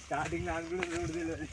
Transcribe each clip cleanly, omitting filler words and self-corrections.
Starting నాకు కూడా road తెలియదు.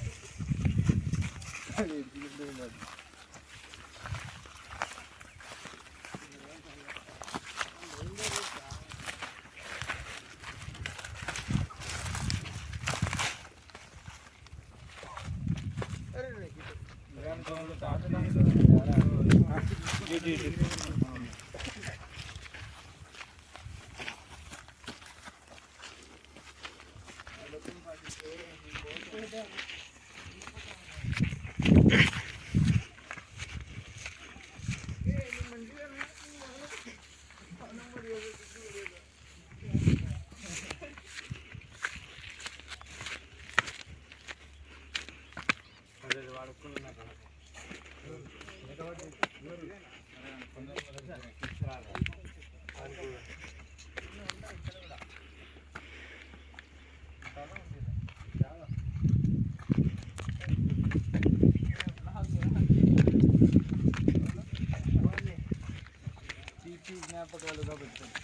జ్ఞాపకాలుగా పెట్టాను.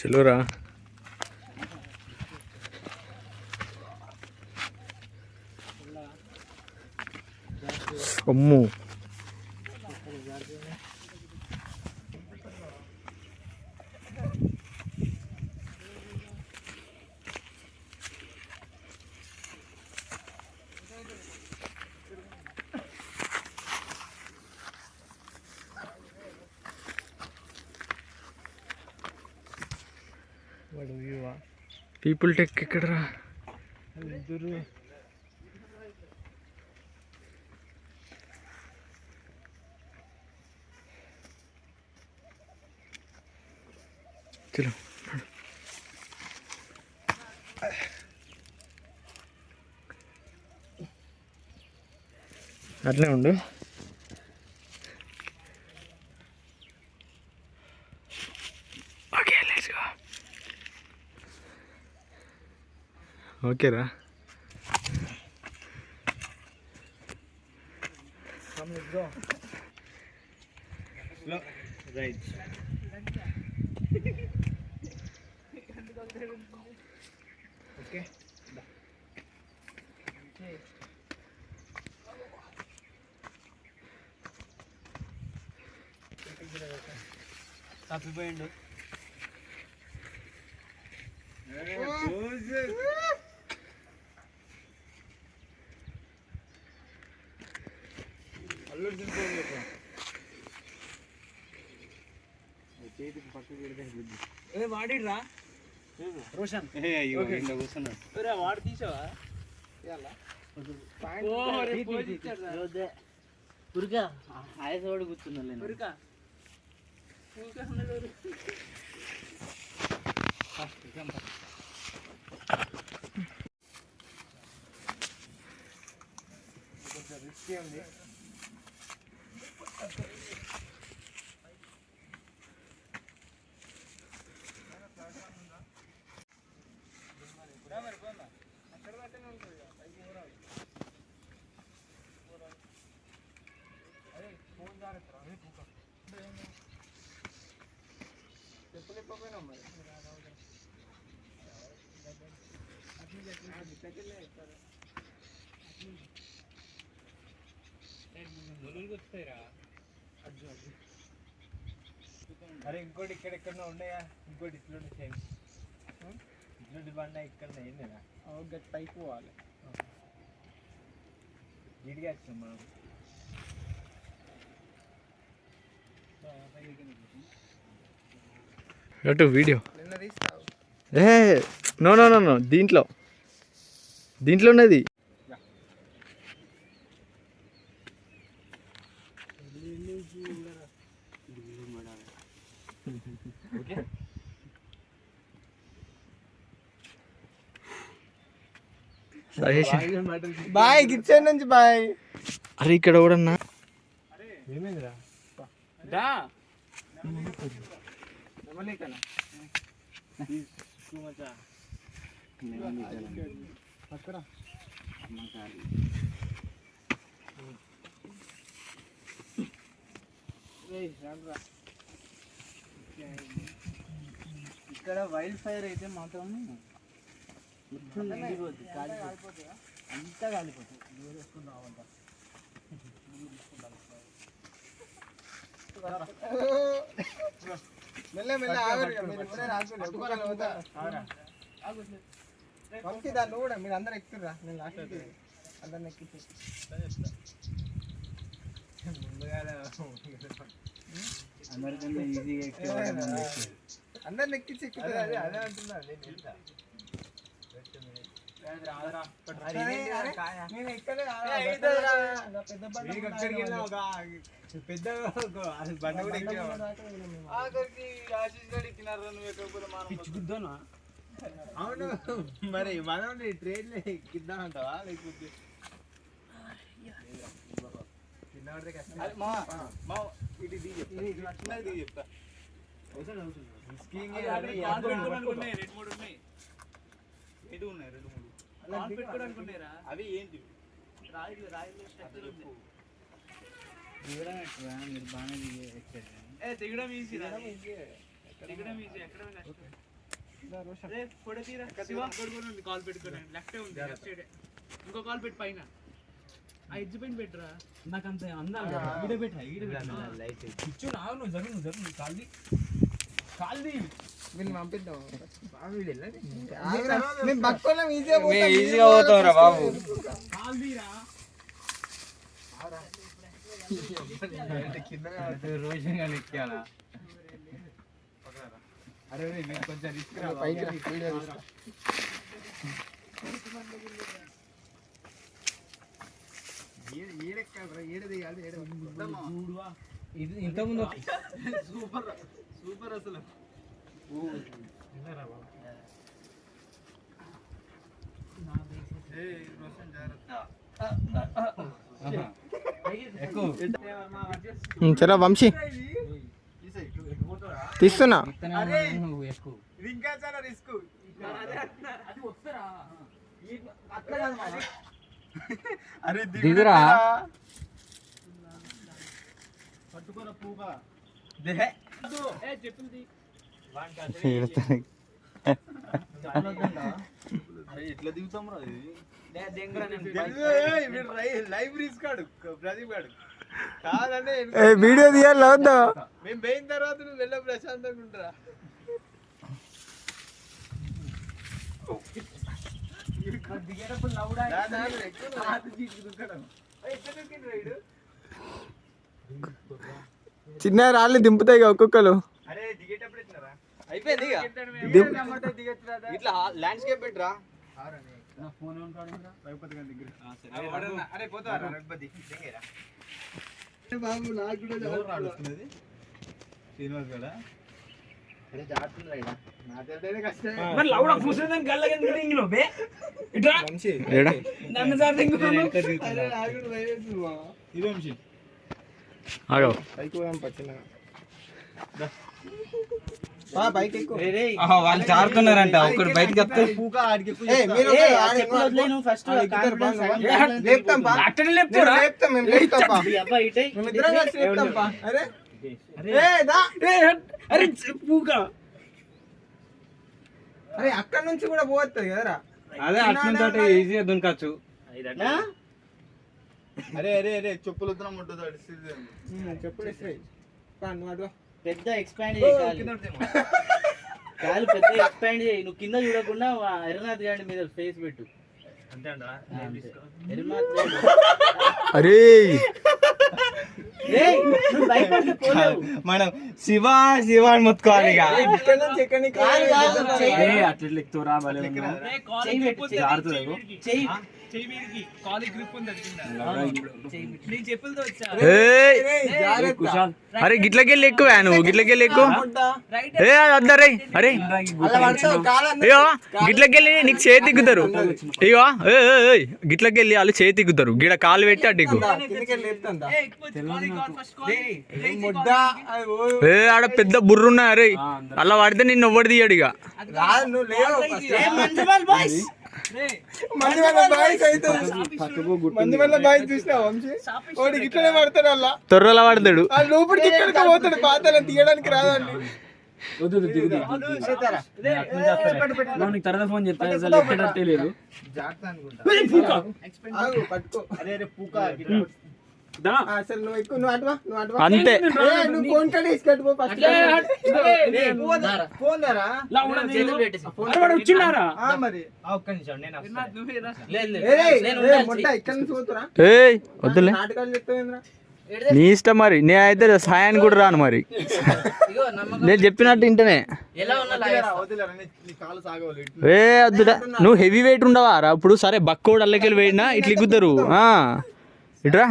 चलो रा अम्मू పీపుల్ టెక్ ఎక్కడరా? చలో అట్లే ఉండు. Okay let's go. ఓకేరా రైట్. ఓకే తప్పిపోయిండు. అల్లుడు తినిపోయింది. చేతికి పక్కకు పెడితే వాడిరా రోషన్ కూర్చున్నాడు. వాడు తీసావా? ఉరికా ఆయసవాడు కూర్చున్నా ఉరికా కొంచెం రిస్కీ ఉంది. అరే ఇంకోటి ఇక్కడెక్కడో ఉన్నాయా, ఇంకోటి ఇట్లుండి సేమ్ ఇట్లాంటి బండ ఇక్కడ ఏంటిరా గట్టి పైకి పోవాలి. గిడిగా వచ్చాం మనం. అటు వీడియో ఏ నో నో నో నో దీంట్లో ఉన్నది. బాయ్ కిచెన్ నుంచి బాయ్. అరే ఇక్కడ కూడా ఏమైందిరా ఇక్కడ వైల్డ్ ఫైర్ అయితే మాత్రం మొత్తం నిండిపోద్ది, కాలిపోతుంది, అంతా కాలిపోతుంది. దూరం వేసుకుని రావంట. కూడా మీరు అందరు ఎక్కుతుర్రా, నేను లాస్ట్ అందరిని ఎక్కించి అందరికన్నా ఈజీగా అందరిని ఎక్కించి ఎక్కుతుంది. అదే అదే అంటున్నా నేను ఎక్కడే పెద్ద బండ కూడా ఎక్కినా. అవును మరి మనం ట్రైన్ లో ఎక్కిద్దామంటావా లేకపోతే చెప్తా. అవి ఏంటి మీరు బాగానే దిగడం ఈజీ, దిగడం ఈజీ, ఎక్కడ కాల్ పెట్టుకోండి. లెఫ్ట్ ఉంది, లెఫ్ట్ సైడ్ ఇంకో కాల్ పెట్టి పైన ఆ ఎడ్జ్ పైన పెట్టరా. నాకు అంత అందాలి కూర్చో. నువ్వు జరుగు కాల్ది కాల్ది వీళ్ళని పంపిద్దాం. ఈజీగా పోతావురా బాబు. కాల్దీరా రోజుగా ఎక్కాలా. అరే మీరు కొంచెం రిస్క్ ఇది ఇంతకుముందు సూపర్ సూపర్ అసలు. చలో వంశీ తీస్తున్నా. ఇంకా చాలా రిస్క్. అరే దిగురా పట్టుకోరా పూగా ఎట్లా దిగుతాం రా. లైవ్ రిస్క్ ఆడు ప్రదీప్ ఆడు కాదంటే వీడియో తీయాలి వద్దా. మేము పోయిన తర్వాత నువ్వు వెళ్ళ ప్రశాంతంగా ఉంటారా. చిన్న రాళ్ళు దింపుతాయి ఒక్కొక్కరు. అరే దిగేటప్పుడు అయిపోయింది ఇట్లా ల్యాండ్స్కేప్ పెట్టరా. బాబు నాకు కూడా శ్రీనివాస్ కూడా వాళ్ళు చారుతున్నారంట. ఒకటి బయటకి వస్తే అరే అక్కడ నుంచి కూడా పోతుంది కదరా. అదే అట్లా ఈజీగా దునకచ్చు. అరే అరే అరే చెప్పులు వద్దాం ఉంటుంది చెప్పుడు ఇస్తే పెద్ద ఎక్స్పాండ్ చేయాలి, కాలు పెద్ద ఎక్స్పాండ్ చేయి. నువ్వు కింద చూడకుండా ఎర్రనాథ్ గారి మీద ఫేస్ పెట్టు. ఎర్రనాథ్ గాడి అరే మనం శివ శివ అని మొత్తుకోవాలి ఇక. ఇక్కడ నుంచి ఎక్కడికి అట్లా ఎక్కుతురా అరే గిట్లకెళ్ళి ఎక్కువ నువ్వు, గిట్లకెళ్ళి ఎక్కువ. ఏ అద్దరే అరే అయ్యో గిట్లకెళ్ళి నీకు చేతి దిగుతారు. ఇగో గిట్లకెళ్ళి వాళ్ళు చేతి దిగుతారు. గిడ కాలు పెట్టి అడ్డికు. ఏ ఆడ పెద్ద బుర్రున్నా. అరే అలా పడితే నిన్ను ఎవ్వడు తీయడు ఇక. తొర్రలా పడతాడు లోపలికి, ఇక్కడికి పోతాడు. పాతలు తీయడానికి రాదండి. తర్వాత ఫోన్ చెప్తా లేదు. అంతే వద్దులే నీ ఇష్టం. మరి నేనైతే సాయాన్ని కూడా రాను. మరి నేను చెప్పినట్టు ఇంటనే. ఏ వద్దురా, నువ్వు హెవీ వెయిట్ ఉండవా రా. ఇప్పుడు సరే బక్కోడు అల్లకెళ్ళి వేడినా ఇట్లా ఎక్కుతారు. ఇట్రా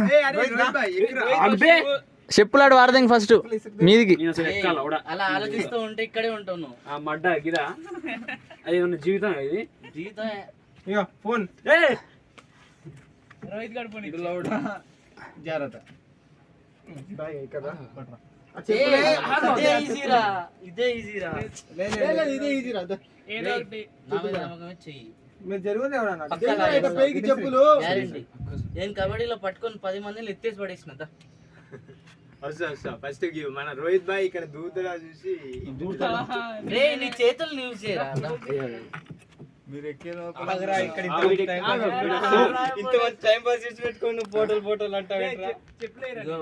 చెప్పులాడు వాడదాం ఫస్ట్ మీదికి. అలా ఆలోచిస్తూ ఉంటే ఇక్కడే ఉంటాను. ఆ మడ్డ గిరా అది ఉన్న జీవితం. ఇది జీవితమే. ఫోన్ రోహిత్ గడిపోయి జాగ్రత్త. ఇదే ఈజీరా, ఇదే ఈజీరా. ఏదో చెయ్యి. చెప్పులు నేను కబడ్డీలో పట్టుకొని 10 మందిని ఎత్తేసి పడేసిన. ఫస్ట్ మన రోహిత్ భాయ్ ఇక్కడ దూతలా చూసి రే నీ చేతులు యూజ్ చేయరా. మీరు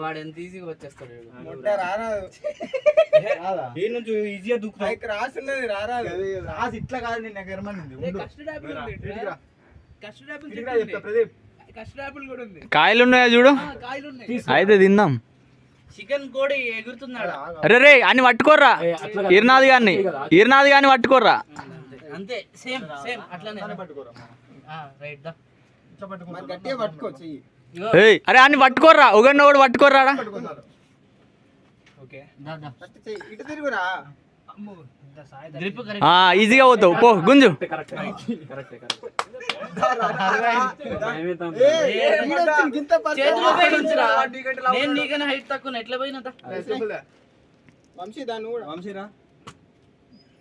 వాడు ఎంత ఈజీగా వచ్చేస్తాడు. ఈజీగా దూకుతాయి. రాసున్నది రారాదు. రాసి ఇట్లా కాదు, నేను కాయలు ఉన్నాయా చూడు, అయితే తిందాం. చికెన్ కోడి ఎగురుతున్నాడు. అరే రే అని పట్టుకోర్రా. ఈర్నాథ్ గాని పట్టుకోర్రా. అంతే సేమ్ సేమ్ అట్లానే రైట్ దా. గట్టిగా పట్టుకోవచ్చు. అరే అని పట్టుకోర్రా. ఒకడిని ఒకటి పట్టుకోర్రా. ఇటు తిరుగురా. ఈజీగా పోతావు. పో గుంజు. నేను నీకన్నా హైట్ తక్కువ ఎట్లా పోయినా. వంశీరా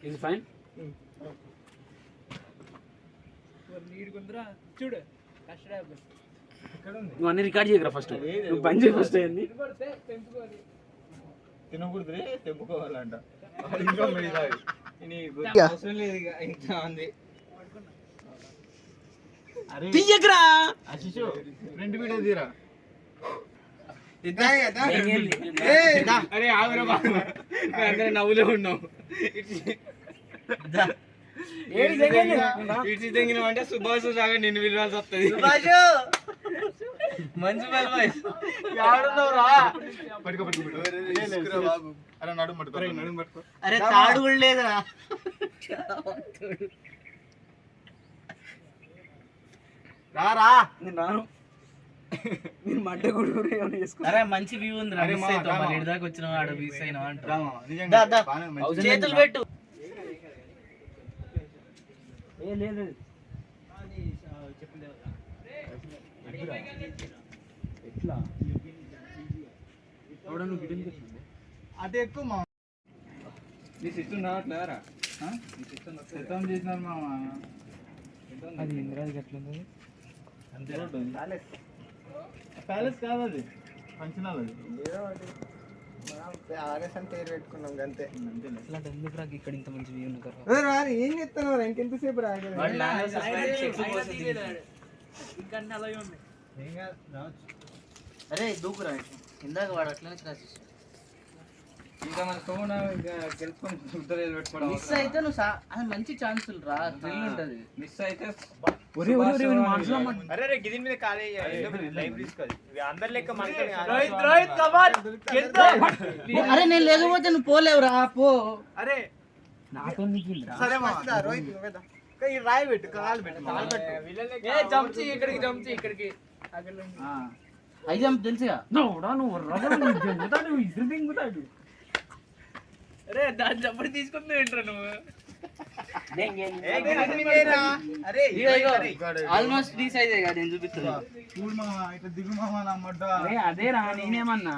ఇది ఫైన్. చూడు నువ్వు అన్ని రికార్డ్ చేయగరా. ఫస్ట్ నువ్వు బంద్ చేయి. ఫస్ట్ అన్ని తినకూడదు, తెంపుకోవాలంట. అవసరం లేదు ఇంకా ఉంది. తీయకరా ఫ్రంట్ వీడియో తీరా. అరే ఆగురా బాబు, అందరూ నవ్వులో ఉన్నావు. ఇటు తెంగిన అంటే సుభాష్ లాగా నిన్ను విలువాల్సి వస్తుంది. మంచి బాబాయ్ అరే తాడు కూడా లేదురా. రారా మీరు మడ్డ కూడా అరే మంచి వ్యూ ఉంది. మళ్ళీ దాకా వచ్చిన ఆడ వీస్ అయినా చేతులు పెట్టు. ఎట్లా అదే ఎక్కువ మా నీ సిస్టమ్ రావట్లేదరా. సిద్ధం చేసినారు మా. అది ఇంద్రాజు ఎట్లుంది? ప్యాలెస్ కాదు, అది ఫంక్షన్ హాల్. అది ఆర్ఎస్ అని పేరు పెట్టుకున్నాం అంతే. అట్లా ఎందుకు రాకి ఇక్కడ ఇంత మంచి వ్యూ ఉంది కదా. అరే రాని ఏం చెప్తున్నావు ఇంకెంతసేపు రాగలి అరే దూకురా ఇందాక వాడు అట్లనే రాసి ఇంకా మన సోమన గెలుచుకొని ఉత్తరాలు పెట్టుకోవడం మిస్ అయితే నువ్వు అది మంచి ఛాన్సులు రా, థ్రిల్ ఉంటది. మిస్ అయితే అరే రే గిదిన్ మీద ఖాళీ లైవ్ తీసుకోవాలి అందరి లెక్క అరే నేను లేకపోతే నువ్వు పోలేవురా పో. అరే నాతో నీకు సరే మంచిదా రోహిత్ నువ్వేదా ఈ రాయి పెట్టు కాలు పెట్టు జంప్చి ఇక్కడికి హై జంప్ తెలుసుగా. నువ్వు రగడు ఇద్దరు దింగుతాడు. అరే దాని జంపడి తీసుకుంటూ ఏంట్రా నువ్వు ఆల్మోస్ట్ రీ సైజ్ నేను చూపిస్తున్నా. చూడు మామ ఇట్లా దిగు మామ నా మొడ్డ. అదే రా నేనేమన్నా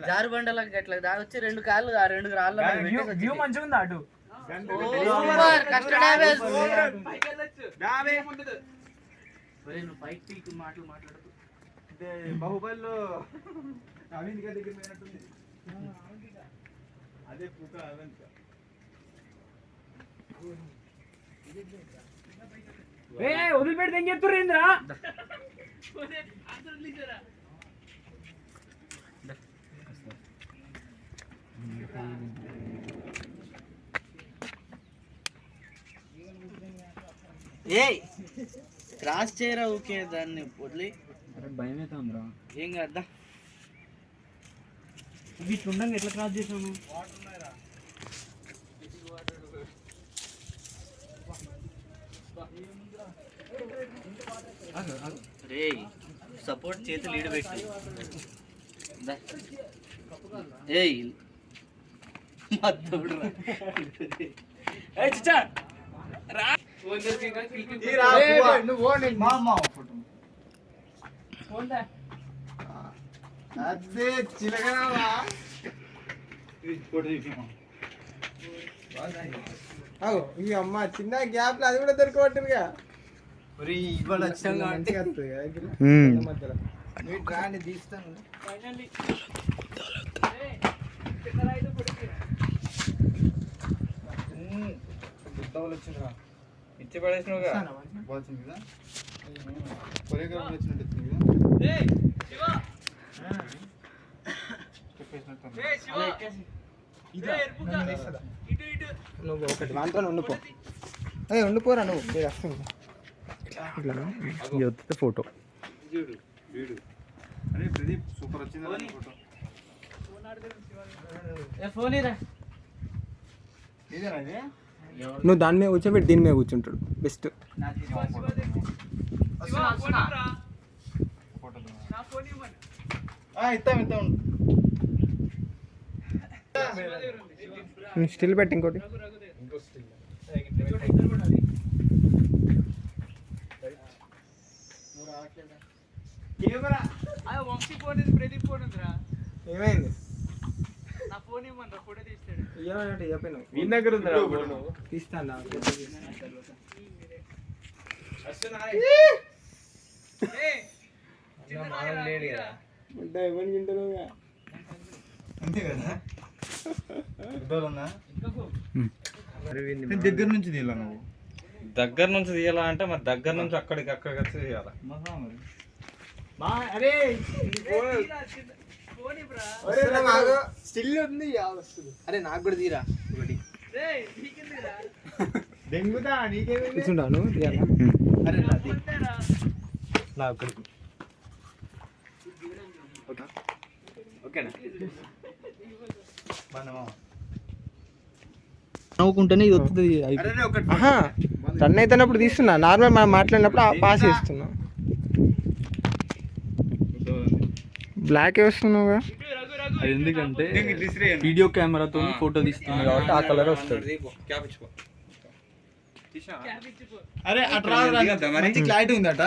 జారు బండలకు అట్లా దాని వచ్చి 2 కాళ్ళు ఆ 2 రాళ్ళ వ్యూ మంచిగా ఉంది అటు. నువ్వు బైక్ పీక్ మాట్లాడుతూ బాహుబలిలో అవింద్ గారి దగ్గర పోయినట్టుంది. అదే పూక అవంత వదిలిపెడితే ఏం చెప్తుర్రేంద్రా? ఏయ్ క్రాస్ చేయరా ఊకే దాన్ని వదిలి. భయం అయితే ఉందిరా. ఏం కదా ఇట్లా ఉండగా ఎట్లా క్రాస్ చేసాము? రే సపోర్ట్ చేతులు ఈడబెట్టి. ఏయ్ మద్దోడు అదే చిలకనావా ఈ అమ్మ చిన్న గ్యాప్ లో అది కూడా దొరకబట్టుగా మంచిగా వస్తుంది మధ్యలో దాన్ని తీస్తాను. వచ్చిందిరా ఇచ్చి పడేసినవుగా వచ్చింది కదా కొరియోగ్రాఫర్ వచ్చినట్టు వచ్చింది కదా నువ్వు ఒకటి వాంతో ఉండిపో. అదే ఉండిపోరా నువ్వు మీరు వస్తుంది ఇట్లా ఫోటో అరే ప్రదీప్ సూపర్ వచ్చింది ఫోటో. ఫోన్ ఇరా. ఇదేనా ఇది? నువ్వు దాని మీద కూర్చోబెట్టి దీని మీద కూర్చుంటాడు బెస్ట్. ఇస్తాం ఇస్తాం స్టిల్ పెట్టి ఇంకోటి. ఏమైంది నా ఫోన్ ఇవ్వమని ఫోటో తీస్తాడు. ఏమంటే చెప్పాను మీ దగ్గర ఉందిరా తీస్తాను అంతే కదా దగ్గర నుంచి తీయాల నువ్వు దగ్గర నుంచి తీయాలా అంటే మరి దగ్గర నుంచి అక్కడికి వచ్చి తీయాలా. అరే స్టిల్ ఉంది వస్తుంది. అరే నాకు కూడా తీరా ఒకటి దెంగుతా నీకేమి కూర్చుంటాను అరే నా ఒక్కడికి ఓకేనా నవ్వుకుంటేనే ఇది వస్తుంది. రన్ అవుతున్నప్పుడు తీస్తున్నా, నార్మల్ మనం మాట్లాడినప్పుడు పాస్ చేస్తున్నా. బ్లాక్ వేస్తున్నావుగా అది ఎందుకంటే వీడియో కెమెరాతో ఫోటో తీస్తుంది కాబట్టి ఆ కలర్ వస్తుంది. అరే అట్లా మంచి క్లారిటీ ఉందట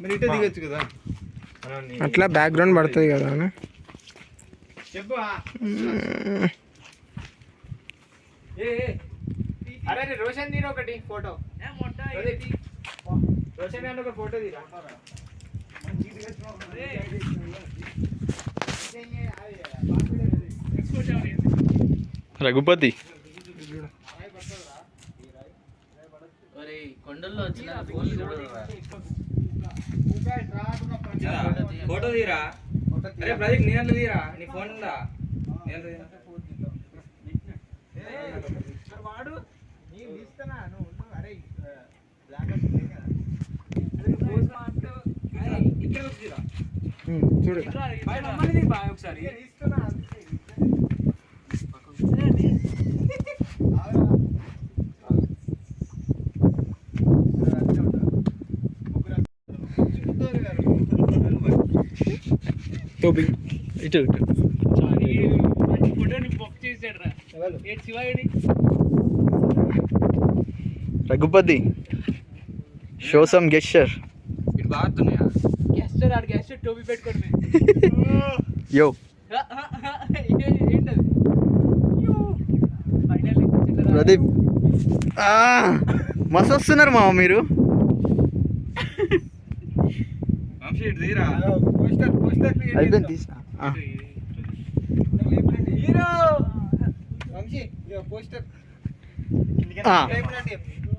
మరి ఇటే దిగొచ్చు కదా. అట్లా బ్యాక్గ్రౌండ్ పడుతుంది కదా అని చెప్పు అరే రోషన్ తీరు ఒకటి ఫోటో. మొట్ట రోషన్ గారిని ఒక ఫోటో తీరా. రఘుపతి ఒరేయ్, కొండల్లో వచ్చిన ఫోన్లు చూడరా. ఫోటో తీరా. అరే ప్రదీప్ నీ దాంట్లో తీరా, నీ ఫోన్ ఉందా? వాడు నేను తీస్తున్నా నువ్వు. అరే ఇక్కడ తీరా. చూడు ఒకసారి తీస్తున్నా. ఇటు ఫోటోని బొక్ చేసాడు రా. ఏడు శివాయుడి రఘుపతి షో సమ్ గెస్చర్. ఇటు బాగుతున్నాయా? గెస్టర్ ఆడు గెస్టర్ టోపీ పెట్టుకోండి. యో ఏంటది? ఫైనల్లీ ప్రదీప్ మస్తు వస్తున్నారు మామ మీరు. వంశీ ఇటు తీరా. పోస్టర్ పోస్టర్ అయిపోయింది తీసా. హీరో వంశీ ఇగో పోస్టర్.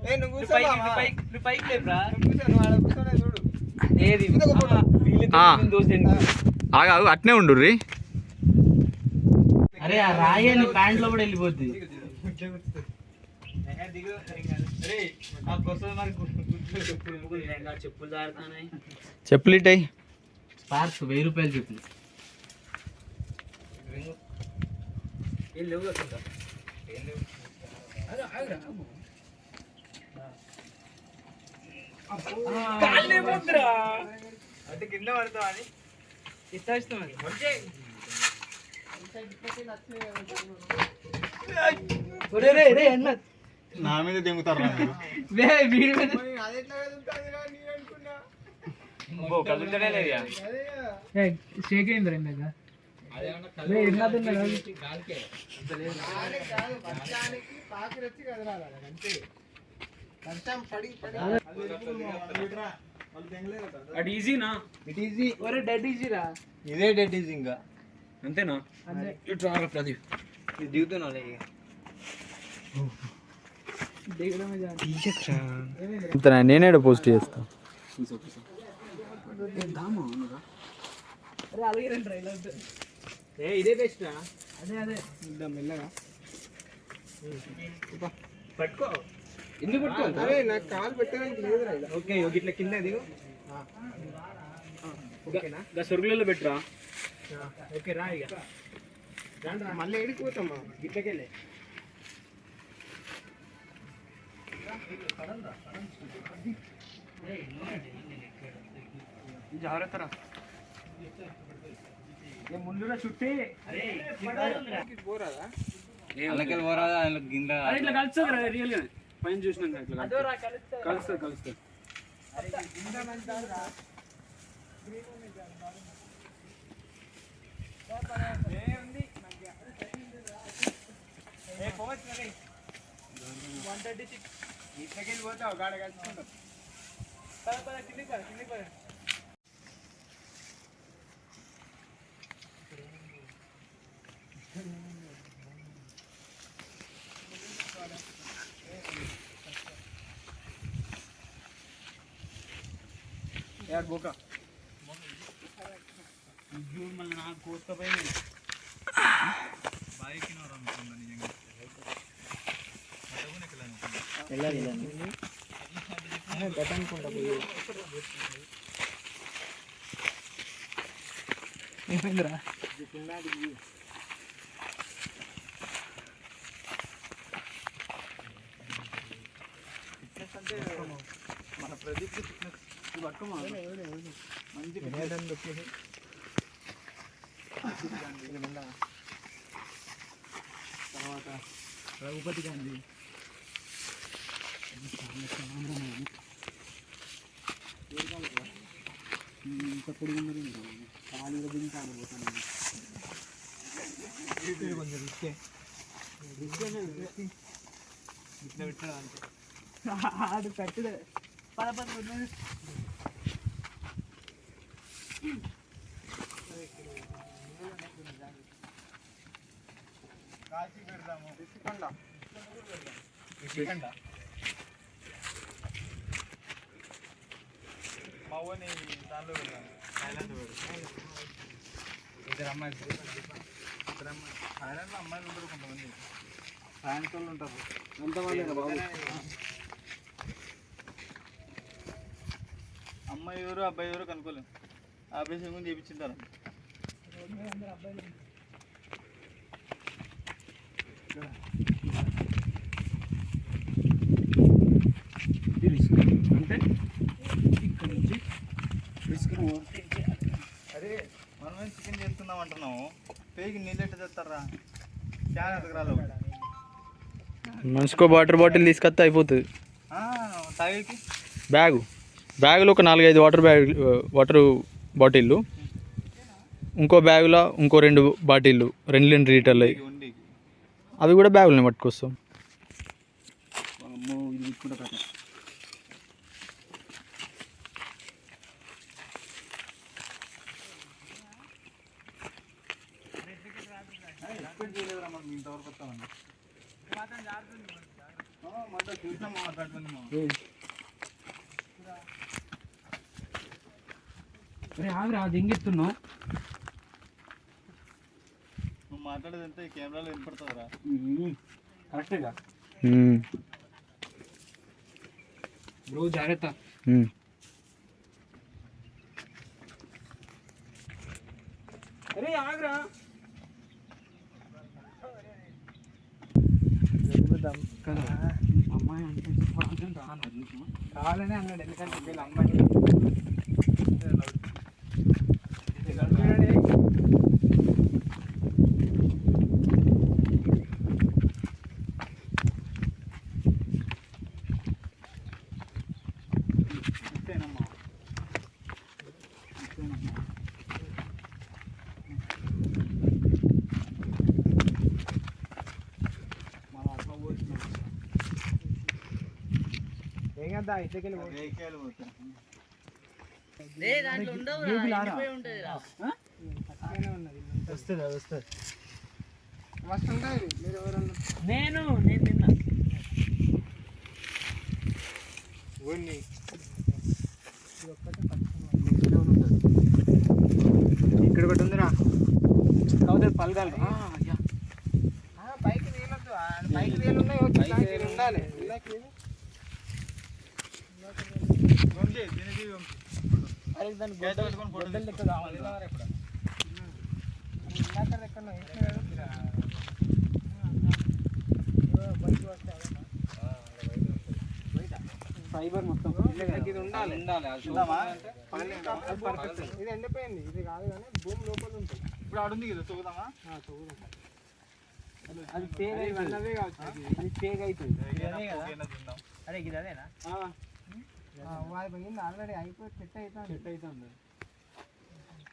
ఏ నువ్వు కూర్చో మామ. నువ్వు పైకి లేపురా. నువ్వు కూర్చో, నువ్వు ఆడ కూర్చోనే చూడు. ఏది ఇంకొక ఫోటో. ఆగు అట్నే ఉండు రీ. అరే ఆ రాయి నీ ప్యాంట్ లో కూడా వెళ్ళిపోద్ది. చెప్పులు దారుతానాయి. చెప్పులు ఇటాయి. స్పార్క్స్ 1000 రూపాయలు చెప్పులు. అంటే కింద పడతావు అని ఇస్తాం నా మీద దెంగుతారు వీడి మీద అది ఎట్లా వెళ్తుంది రా నేను అనుకున్నా. కలుగుతాడే లేదా? షేక్ అయింది రెండు కాదు వర్షానికి పాకిరొచ్చి కదరాలి అంతే. వర్షం పడి పడి అటు ఈజీనా? It easy. ఒరే డెడ్ ఈజీరా. ఇదే డెడ్ ఈజీ ఇంకా అంతేనా? ఇటు రారా ప్రదీప్. దిగుతున్నావు నేనేడ పోస్ట్ చేస్తా. అరే అలాగే రండి రా, ఇలా వద్దు. ఇదే బెస్ట్ రా. అదే మెల్లగా పట్టుకో. ఎందుకు పట్టుకోవాలి? అరే నాకు కాలు పెట్టడానికి లేదు రా. ఓకే ఇట్లా కింద దిగు. ఓకేనా? సొరుగులలో పెట్టురా. ఓకే రా ఇక మళ్ళీ ఎడిపోతామా గిట్లకెళ్ళే. జాగ్రత్త రా. ముందుగా చుట్టి పోరాదా? అందుకెళ్ళి పోరాదా? గింద ఇట్లా కలుస్తుంది రా రియల్ గా. పైన చూసినాక ఇట్లా కలుస్తుంది. ఇట్లకెళ్ళి పోతావు గాడ కలుసుకుంటాం. కిందికి పద. యార్ బోకా మళ్ళీ నాకు కోసుకపోయింది. ఏమైందిరా? మన ప్రదీప్ పట్టుకోమా మంచి తర్వాత రఘుపతి గాంధీ ఇంత పొడుగున్నది ఖాళీగా దించాను పోతాను. కొంచెం రిస్కే ఆడు కట్టుదే అమ్మాయిలు ఉంటారు కొంతమంది, సాయంత్రం ఉంటారు. అమ్మాయి ఎవరు అబ్బాయి ఎవరు కనుక్కోలేము. ఆపరేషన్ ముందు చేయించుంటారు. అంటే ఇక్కడ నుంచి అరే మనమే చికెన్ చేస్తున్నాం అంటున్నాము, పేగి నీళ్ళు ఎట్ట తెస్తారా? క్యాన్ ఎతకరాలు మనిషికో వాటర్ బాటిల్ తీసుకొస్తే అయిపోతుంది. తాగేకి బ్యాగులో ఒక 4-5 వాటర్ బాటిళ్ళు, ఇంకో బ్యాగులో ఇంకో 2 బాటిళ్ళు 2 లీటర్లు వండి. అవి కూడా బ్యాగులని పట్టుకొస్తాం. ఇది తీసుకుంటా కథ. ఎక్స్పెక్ట్ చేయలేదురా మనం ఇంతవరకు వస్తామని. చూసాం మాట్లాడుతుంది. అరే ఆవిరా అది ఎంగెత్తున్నావు. నువ్వు మాట్లాడేదంటే ఈ కెమెరాలో వినపడుతుందిరా. కరెక్టేగా మ్మ్. బ్రో జాగ్రత్త. మ్మ్. అరే ఆగ్రా కదా అమ్మాయి అంటే రావాలనే అన్నాడు. ఎందుకంటే వీళ్ళ అమ్మాయి రేకాయలు పోతాయి. దాంట్లో ఉండవు, ఎండిపోయి ఉంటుంది రా. వస్తుంది వస్తుంది. నేను తిన్నా. ఇక్కడ ఒకటి ఉందిరా, కాకపోతే పలగాలి. పైకి నీళ్ళొద్దు, పైకి నీళ్ళు ఉన్నాయి, ఉండాలి. అరే దాని గొడ్డలు లెక్క కావాలి. ఫైబర్ మొత్తం ఇది ఉండాలి. ఇది ఎండిపోయింది, ఇది కాదు కానీ భూమి లోపల ఉంటుంది. ఇప్పుడు ఆడుంది కదా, చూద్దామా? అది పేగ అయిపోయింది. అది పేగ అయిపోయింది. అరే ఇది అదేనా? ఆల్రెడీ అయిపోయి సెట్ అవుతుంది.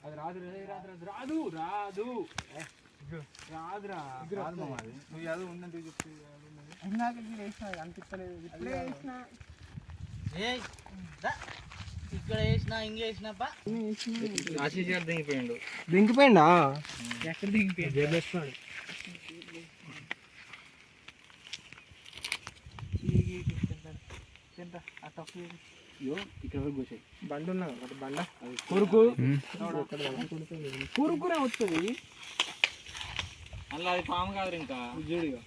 అది రాదు రాదు రాదు రాదురా. నువ్వు యాదో ఉందంటే చెప్పు. ఇందాక వేసిన అనిపిస్తలేదు, ఇప్పుడే వేసిన. ఇక్కడ వేసిన ఇంక వేసినప్ప ఆశీష్ గారు దిగిపోయిండు. దింకిపోయిందా? ఎక్కడ దిగిపోయాడు? ఇక్కడ వరకు కూర్చోయి. బండి ఉన్నా ఒకటి బండ కొరుకు కొరుకునే వస్తుంది. అలా అది పాము కాదు ఇంకా జోడిగా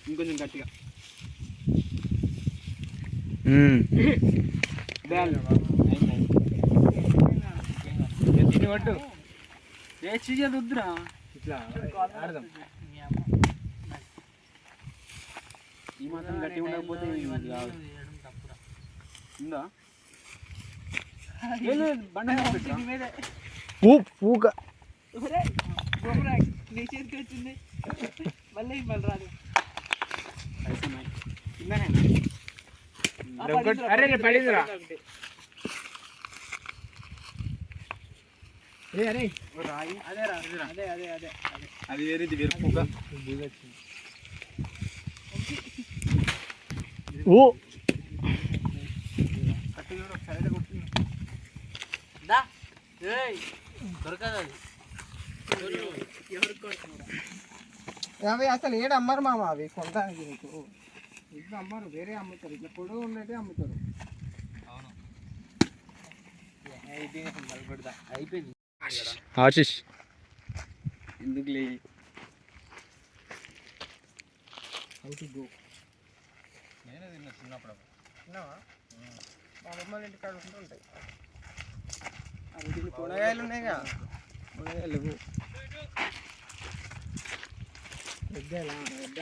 ఇంకొంచెం గట్టిగా దీన్ని పట్టు. ఏ చీజ్ అది వద్దురా, ఇట్లా ఆడదాం. ఈ మాత్రం గట్టి ఉండకపోతే ఉందా? బండ పూక నీ చేతికి వచ్చింది మళ్ళీ రాదు. అరే పడిందిరా. అది వేరే ఇది వేరు పువ్వు. ఓ దొరకదు అది. అవి అసలు ఏడు అమ్మరు మామ, అవి కొనడానికి నీకు ఇట్లా అమ్మరు, వేరే అమ్ముతారు, ఇట్లా పొడవు ఉన్నట్టే అమ్ముతారు. అయిపోయింది. ఆశిష్ ఎందుకు లే నేనే తిన్నా చిన్నప్పుడు. తిన్నావా? మా అమ్మమ్మ ఇంటికాడ ఉంటుంటాయి అవి. దీన్ని కొనగాయలు ఉన్నాయిగా, కొనగాయలు పెద్దలా పెద్ద